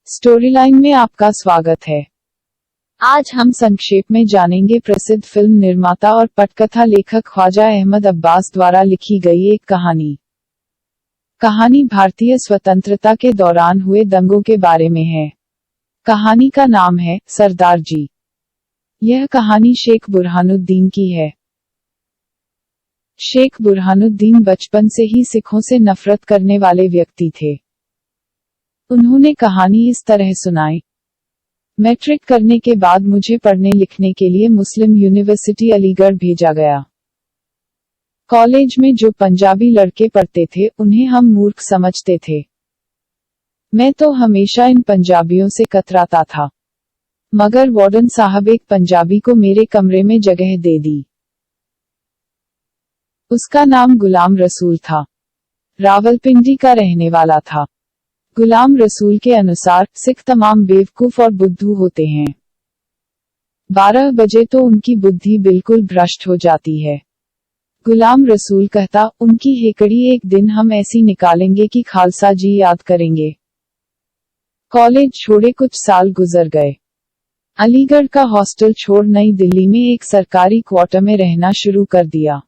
Storyline में आपका स्वागत है। आज हम संक्षेप में जानेंगे प्रसिद्ध फिल्म निर्माता और पटकथा लेखक ख्वाजा अहमद अब्बास द्वारा लिखी गई एक कहानी। कहानी भारतीय स्वतंत्रता के दौरान हुए दंगों के बारे में है। कहानी का नाम है सरदार जी। यह कहानी शेख बुरहानुद्दीन की है। शेख बुरहानुद्दीन बचपन से ही सिखों से नफरत करने वाले व्यक्ति थे। उन्होंने कहानी इस तरह सुनाई। मैट्रिक करने के बाद मुझे पढ़ने लिखने के लिए मुस्लिम यूनिवर्सिटी अलीगढ़ भेजा गया। कॉलेज में जो पंजाबी लड़के पढ़ते थे उन्हें हम मूर्ख समझते थे। मैं तो हमेशा इन पंजाबियों से कतराता था, मगर वार्डन साहब एक पंजाबी को मेरे कमरे में जगह दे दी। उसका नाम गुलाम रसूल था। रावलपिंडी का रहने वाला था। गुलाम रसूल के अनुसार सिख तमाम बेवकूफ और बुद्धू होते हैं। 12 बजे तो उनकी बुद्धि बिल्कुल भ्रष्ट हो जाती है। गुलाम रसूल कहता, उनकी हेकड़ी एक दिन हम ऐसी निकालेंगे कि खालसा जी याद करेंगे। कॉलेज छोड़े कुछ साल गुजर गए। अलीगढ़ का हॉस्टल छोड़ नई दिल्ली में एक सरकारी क्वार्टर में रहना शुरू कर दिया।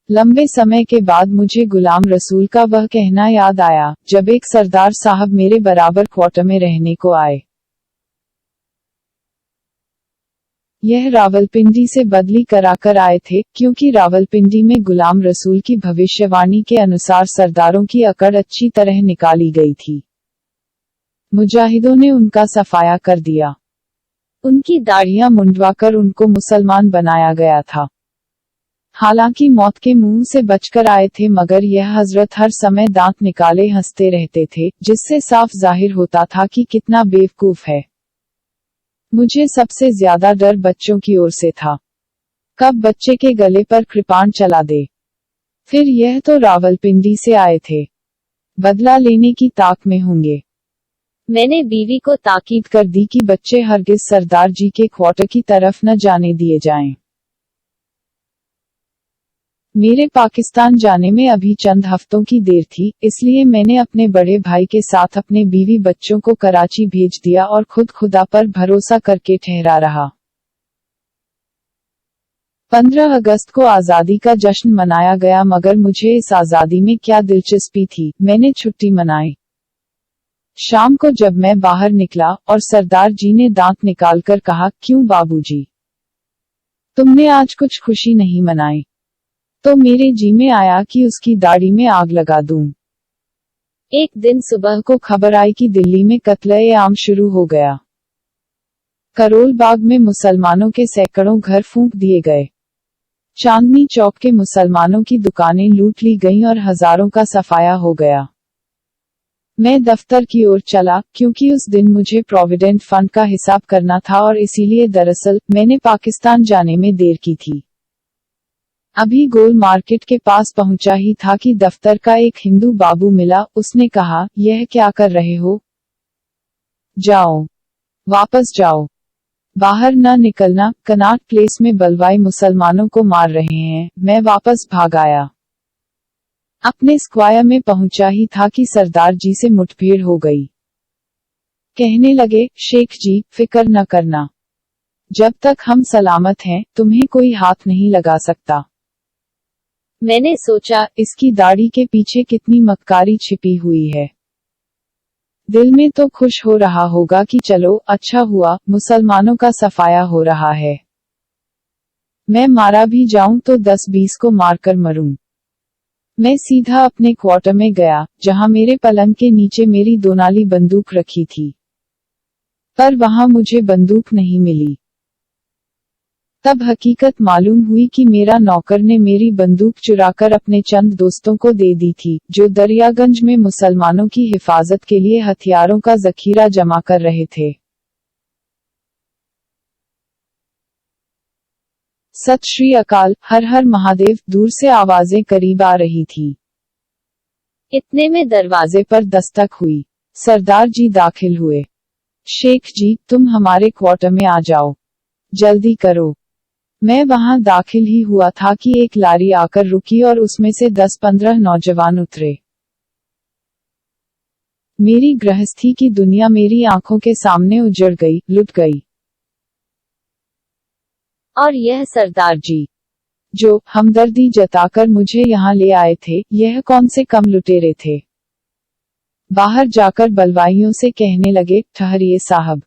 लंबे समय के बाद मुझे गुलाम रसूल का वह कहना याद आया जब एक सरदार साहब मेरे बराबर क्वार्टर में रहने को आए। यह रावलपिंडी से बदली कराकर आए थे, क्योंकि रावलपिंडी में गुलाम रसूल की भविष्यवाणी के अनुसार सरदारों की अकड़ अच्छी तरह निकाली गई थी। मुजाहिदों ने उनका सफाया कर दिया। उनकी दाढ़ियां मुंडवाकर उनको मुसलमान बनाया गया था। हालांकि मौत के मुंह से बचकर आए थे, मगर यह हजरत हर समय दांत निकाले हंसते रहते थे, जिससे साफ जाहिर होता था कि कितना बेवकूफ है। मुझे सबसे ज्यादा डर बच्चों की ओर से था। कब बच्चे के गले पर कृपाण चला दे। फिर यह तो रावलपिंडी से आए थे, बदला लेने की ताक में होंगे। मैंने बीवी को ताकीद कर दी कि बच्चे हरगिज सरदार जी के क्वार्टर की तरफ न जाने दिए जाएं। मेरे पाकिस्तान जाने में अभी चंद हफ्तों की देर थी, इसलिए मैंने अपने बड़े भाई के साथ अपने बीवी बच्चों को कराची भेज दिया और खुद खुदा पर भरोसा करके ठहरा रहा। 15 अगस्त को आज़ादी का जश्न मनाया गया, मगर मुझे इस आज़ादी में क्या दिलचस्पी थी। मैंने छुट्टी मनाई। शाम को जब मैं बाहर निकला और सरदार जी ने दांत निकालकर कहा, क्यों बाबूजी, तुमने आज कुछ खुशी नहीं मनाई? तो मेरे जी में आया कि उसकी दाढ़ी में आग लगा दूं। एक दिन सुबह को खबर आई कि दिल्ली में कत्ल-ए-आम शुरू हो गया। करोल बाग में मुसलमानों के सैकड़ों घर फूंक दिए गए। चांदनी चौक के मुसलमानों की दुकानें लूट ली गईं और हजारों का सफाया हो गया। मैं दफ्तर की ओर चला, क्योंकि उस दिन मुझे प्रोविडेंट फंड का हिसाब करना था और इसीलिए दरअसल मैंने पाकिस्तान जाने में देर की थी। अभी गोल मार्केट के पास पहुंचा ही था कि दफ्तर का एक हिंदू बाबू मिला। उसने कहा, यह क्या कर रहे हो? जाओ, वापस जाओ, बाहर न निकलना, कनॉट प्लेस में बलवाई मुसलमानों को मार रहे हैं। मैं वापस भाग आया। अपने स्क्वायर में पहुंचा ही था कि सरदार जी से मुठभेड़ हो गई। कहने लगे, शेख जी, फिक्र न करना, जब तक हम सलामत हैं तुम्हें कोई हाथ नहीं लगा सकता। मैंने सोचा, इसकी दाढ़ी के पीछे कितनी मक्कारी छिपी हुई है। दिल में तो खुश हो रहा होगा कि चलो अच्छा हुआ, मुसलमानों का सफाया हो रहा है। मैं मारा भी जाऊं तो 10-20 को मारकर मरूं। मैं सीधा अपने क्वार्टर में गया, जहां मेरे पलंग के नीचे मेरी दोनाली बंदूक रखी थी, पर वहां मुझे बंदूक नहीं मिली। तब हकीकत मालूम हुई कि मेरा नौकर ने मेरी बंदूक चुराकर अपने चंद दोस्तों को दे दी थी, जो दरियागंज में मुसलमानों की हिफाजत के लिए हथियारों का जखीरा जमा कर रहे थे। सत श्री अकाल, हर हर महादेव। दूर से आवाजें करीब आ रही थी। इतने में दरवाजे पर दस्तक हुई। सरदार जी दाखिल हुए। शेख जी, तुम हमारे क्वार्टर में आ जाओ, जल्दी करो। मैं वहां दाखिल ही हुआ था कि एक लारी आकर रुकी और उसमें से 10-15 नौजवान उतरे। मेरी गृहस्थी की दुनिया मेरी आंखों के सामने उजड़ गई, लुट गई। और यह सरदार जी, जो हमदर्दी जताकर मुझे यहाँ ले आए थे, यह कौन से कम लुटेरे थे। बाहर जाकर बलवाइयों से कहने लगे, ठहरिए साहब,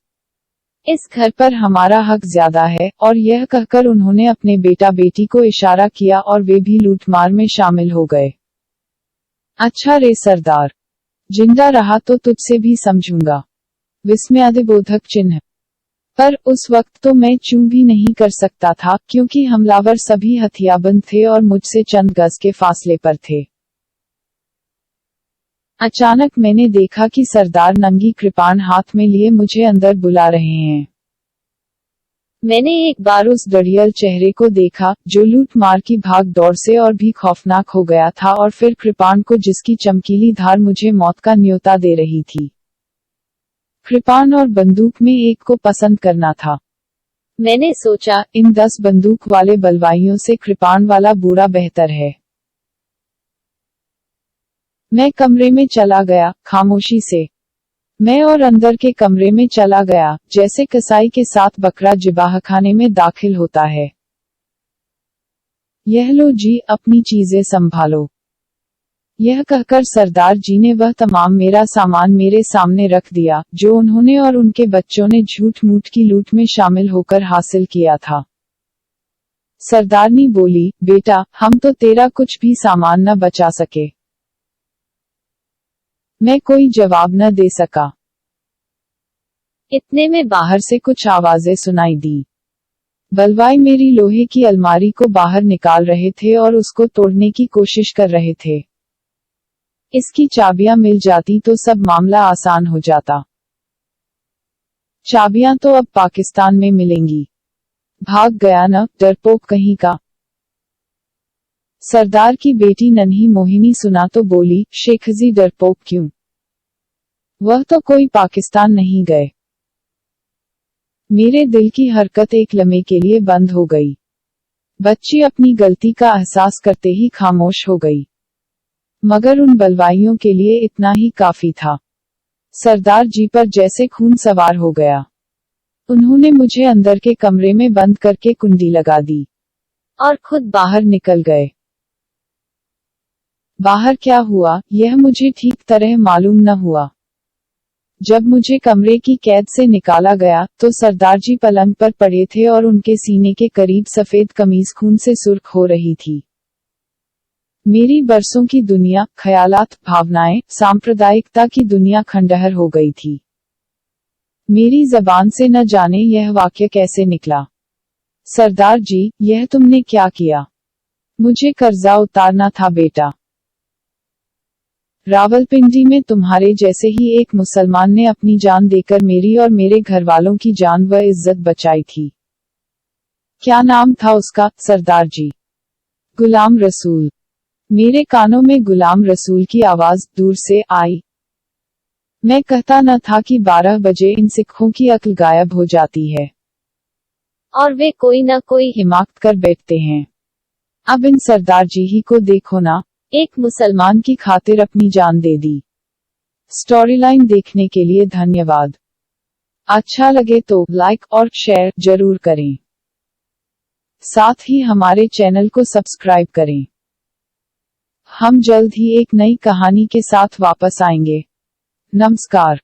इस घर पर हमारा हक ज्यादा है। और यह कहकर उन्होंने अपने बेटा बेटी को इशारा किया और वे भी लूटमार में शामिल हो गए। अच्छा रे सरदार, जिंदा रहा तो तुझसे भी समझूंगा। विस्मयादिबोधक चिन्ह। पर उस वक्त तो मैं चूं भी नहीं कर सकता था, क्योंकि हमलावर सभी हथियारबंद थे और मुझसे चंद गज के फासले पर थे। अचानक मैंने देखा कि सरदार नंगी कृपाण हाथ में लिए मुझे अंदर बुला रहे हैं। मैंने एक बार उस डरियल चेहरे को देखा, जो लूट मार की भाग दौड़ से और भी खौफनाक हो गया था, और फिर कृपाण को, जिसकी चमकीली धार मुझे मौत का न्योता दे रही थी। कृपाण और बंदूक में एक को पसंद करना था। मैंने सोचा, इन 10 बंदूक वाले बलवाइयों से कृपाण वाला बूढ़ा बेहतर है। मैं कमरे में चला गया, खामोशी से। मैं और अंदर के कमरे में चला गया, जैसे कसाई के साथ बकरा जिबाहखाने में दाखिल होता है। यह लो जी, अपनी चीजें संभालो। यह कहकर सरदार जी ने वह तमाम मेरा सामान मेरे सामने रख दिया, जो उन्होंने और उनके बच्चों ने झूठ मूठ की लूट में शामिल होकर हासिल किया था। सरदारनी बोली, बेटा, हम तो तेरा कुछ भी सामान न बचा सके। मैं कोई जवाब न दे सका। इतने में बाहर से कुछ आवाजें सुनाई दी। बलवाई मेरी लोहे की अलमारी को बाहर निकाल रहे थे और उसको तोड़ने की कोशिश कर रहे थे। इसकी चाबियां मिल जाती तो सब मामला आसान हो जाता। चाबियां तो अब पाकिस्तान में मिलेंगी। भाग गया न, डरपोक कहीं का। सरदार की बेटी नन्ही मोहिनी सुना तो बोली, शेखजी डरपोक क्यों? वह तो कोई पाकिस्तान नहीं गए। मेरे दिल की हरकत एक लम्हे के लिए बंद हो गई। बच्ची अपनी गलती का एहसास करते ही खामोश हो गई। मगर उन बलवाइयों के लिए इतना ही काफी था। सरदार जी पर जैसे खून सवार हो गया। उन्होंने मुझे अंदर के कमरे में बंद करके कुंडी लगा दी और खुद बाहर निकल गए। बाहर क्या हुआ, यह मुझे ठीक तरह मालूम न हुआ। जब मुझे कमरे की कैद से निकाला गया, तो सरदार जी पलंग पर पड़े थे और उनके सीने के करीब सफेद कमीज खून से सुर्ख हो रही थी। मेरी बरसों की दुनिया, ख्यालात, भावनाएं, सांप्रदायिकता की दुनिया खंडहर हो गई थी। मेरी जबान से न जाने यह वाक्य कैसे निकला, सरदार जी, यह तुमने क्या किया? मुझे कर्जा उतारना था बेटा। रावलपिंडी में तुम्हारे जैसे ही एक मुसलमान ने अपनी जान देकर मेरी और मेरे घरवालों की जान व इज्जत बचाई थी। क्या नाम था उसका, सरदार जी? गुलाम रसूल। मेरे कानों में गुलाम रसूल की आवाज दूर से आई। मैं कहता न था कि 12 बजे इन सिखों की अक्ल गायब हो जाती है और वे कोई न कोई हिमाकत कर बैठते हैं। अब इन सरदार जी ही को देखो ना, एक मुसलमान की खातिर अपनी जान दे दी। स्टोरीलाइन देखने के लिए धन्यवाद। अच्छा लगे तो लाइक और शेयर जरूर करें। साथ ही हमारे चैनल को सब्सक्राइब करें। हम जल्द ही एक नई कहानी के साथ वापस आएंगे। नमस्कार।